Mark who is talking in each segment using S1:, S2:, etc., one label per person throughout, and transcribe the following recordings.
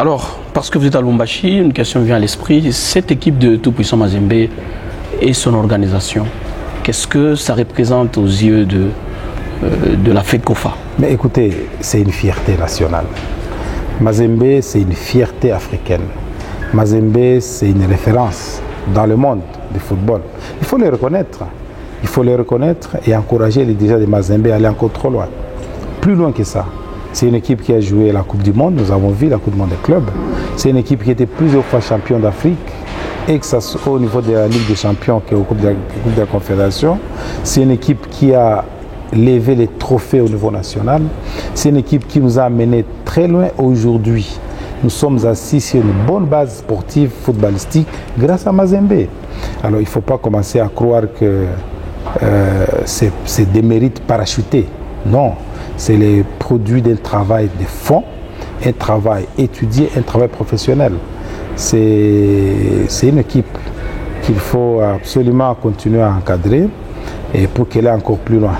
S1: Alors, parce que vous êtes à Lubumbashi, une question vient à l'esprit. Cette équipe de Tout-Puissant Mazembe et son organisation, qu'est-ce que ça représente aux yeux de la FECOFA?
S2: Mais écoutez, c'est une fierté nationale. Mazembe, c'est une fierté africaine. Mazembe, c'est une référence dans le monde du football. Il faut les reconnaître. Il faut les reconnaître et encourager les dirigeants de Mazembe à aller encore trop loin. Plus loin que ça. C'est une équipe qui a joué la Coupe du Monde. Nous avons vu la Coupe du Monde des clubs. C'est une équipe qui était plusieurs fois champion d'Afrique, et que ça soit au niveau de la Ligue des Champions qu'au Coupe de la Confédération. C'est une équipe qui a levé les trophées au niveau national. C'est une équipe qui nous a amenés très loin aujourd'hui. Nous sommes assis sur une bonne base sportive, footballistique, grâce à Mazembe. Alors il ne faut pas commencer à croire que c'est des mérites parachutés. Non, c'est les produits d'un travail de fond, un travail étudié, un travail professionnel. C'est une équipe qu'il faut absolument continuer à encadrer et pour qu'elle aille encore plus loin,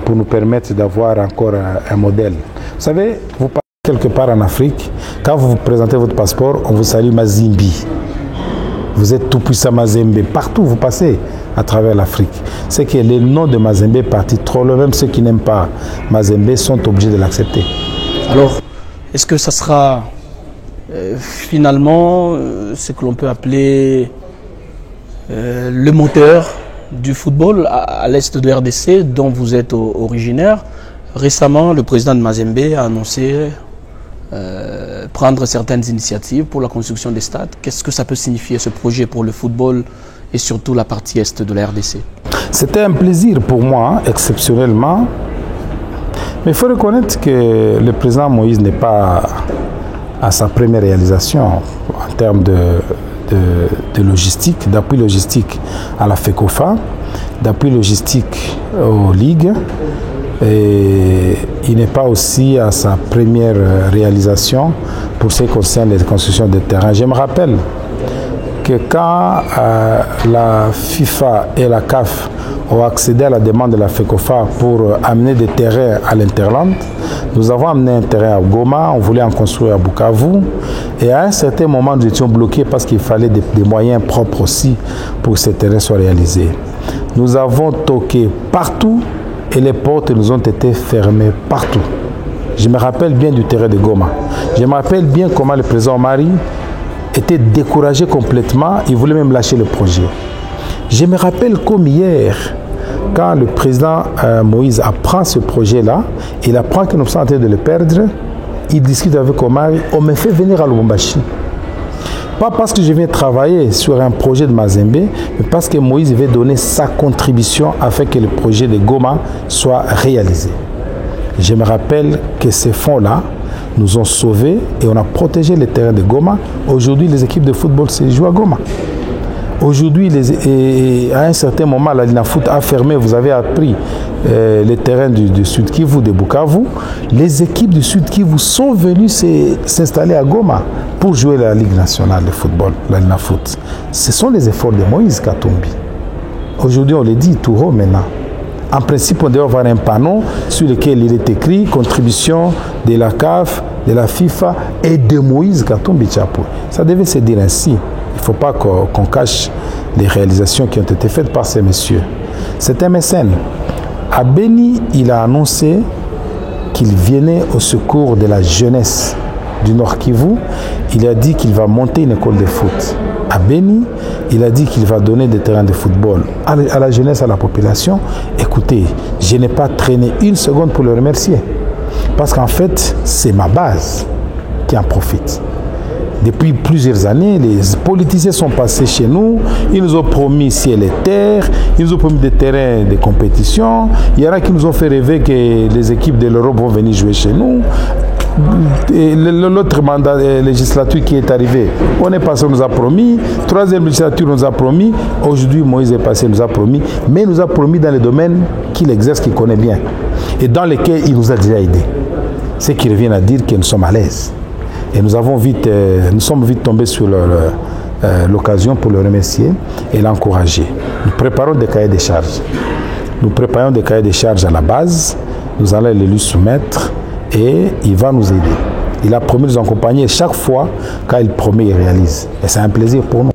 S2: pour nous permettre d'avoir encore un modèle. Vous savez, vous partez quelque part en Afrique, quand vous présentez votre passeport, on vous salue Mazimbi. Vous êtes Tout-Puissant Mazembe. Partout où vous passez à travers l'Afrique. C'est que le nom de Mazembe est parti trop loin. Même ceux qui n'aiment pas Mazembe sont obligés de l'accepter.
S1: Alors, est-ce que ça sera finalement ce que l'on peut appeler le moteur du football à l'est de RDC dont vous êtes originaire? Récemment, le président de Mazembe a annoncé prendre certaines initiatives pour la construction des stades. Qu'est-ce que ça peut signifier ce projet pour le football et surtout la partie est de la RDC?
S2: C'était un plaisir pour moi, exceptionnellement. Mais il faut reconnaître que le président Moïse n'est pas à sa première réalisation en termes de logistique, d'appui logistique à la FECOFA, d'appui logistique aux ligues. Et il n'est pas aussi à sa première réalisation pour ce qui concerne les constructions de terrain. Je me rappelle que quand la FIFA et la CAF ont accédé à la demande de la FECOFA pour amener des terrains à l'Interland, nous avons amené un terrain à Goma, on voulait en construire à Bukavu, et à un certain moment nous étions bloqués parce qu'il fallait des moyens propres aussi pour que ces terrains soient réalisés. Nous avons toqué partout et les portes nous ont été fermées partout. Je me rappelle bien du terrain de Goma. Je me rappelle bien comment le président Omari était découragé complètement. Il voulait même lâcher le projet. Je me rappelle comme hier, quand le président Moïse apprend ce projet-là, il apprend que nous sommes en train de le perdre, il discute avec Omari, on me fait venir à Lubumbashi. Pas parce que je viens travailler sur un projet de Mazembe, mais parce que Moïse veut donner sa contribution afin que le projet de Goma soit réalisé. Je me rappelle que ces fonds-là nous ont sauvés et on a protégé les terrains de Goma. Aujourd'hui, les équipes de football se jouent à Goma. Aujourd'hui, à un certain moment, la Linafoot a fermé, vous avez appris les terrains du Sud Kivu, de Bukavu. Les équipes du Sud Kivu sont venues s'installer à Goma pour jouer la Ligue nationale de football, la Linafoot. Ce sont les efforts de Moïse Katumbi. Aujourd'hui, on le dit tout haut maintenant. En principe, on doit avoir un panneau sur lequel il est écrit contribution de la CAF, de la FIFA et de Moïse Katumbi Tchapou. Ça devait se dire ainsi. Il ne faut pas qu'on cache les réalisations qui ont été faites par ces messieurs. C'est un mécène. À Beni, il a annoncé qu'il venait au secours de la jeunesse du Nord Kivu. Il a dit qu'il va monter une école de foot. À Beni, il a dit qu'il va donner des terrains de football à la jeunesse, à la population. Écoutez, je n'ai pas traîné une seconde pour le remercier. Parce qu'en fait, c'est ma base qui en profite. Depuis plusieurs années, les politiciens sont passés chez nous, ils nous ont promis ciel et terre, ils nous ont promis des terrains de compétition, il y en a qui nous ont fait rêver que les équipes de l'Europe vont venir jouer chez nous. L'autre mandat législature qui est arrivé, on est passé, on nous a promis, troisième législature nous a promis, aujourd'hui Moïse est passé, nous a promis, mais il nous a promis dans les domaines qu'il exerce, qu'il connaît bien, et dans lesquels il nous a déjà aidés. C'est qu'il revient à dire que nous sommes à l'aise. Et nous sommes vite tombés sur l'occasion pour le remercier et l'encourager. Nous préparons des cahiers de charges. Nous préparons des cahiers de charges à la base. Nous allons les lui soumettre et il va nous aider. Il a promis de nous accompagner. Chaque fois, quand il promet, il réalise. Et c'est un plaisir pour nous.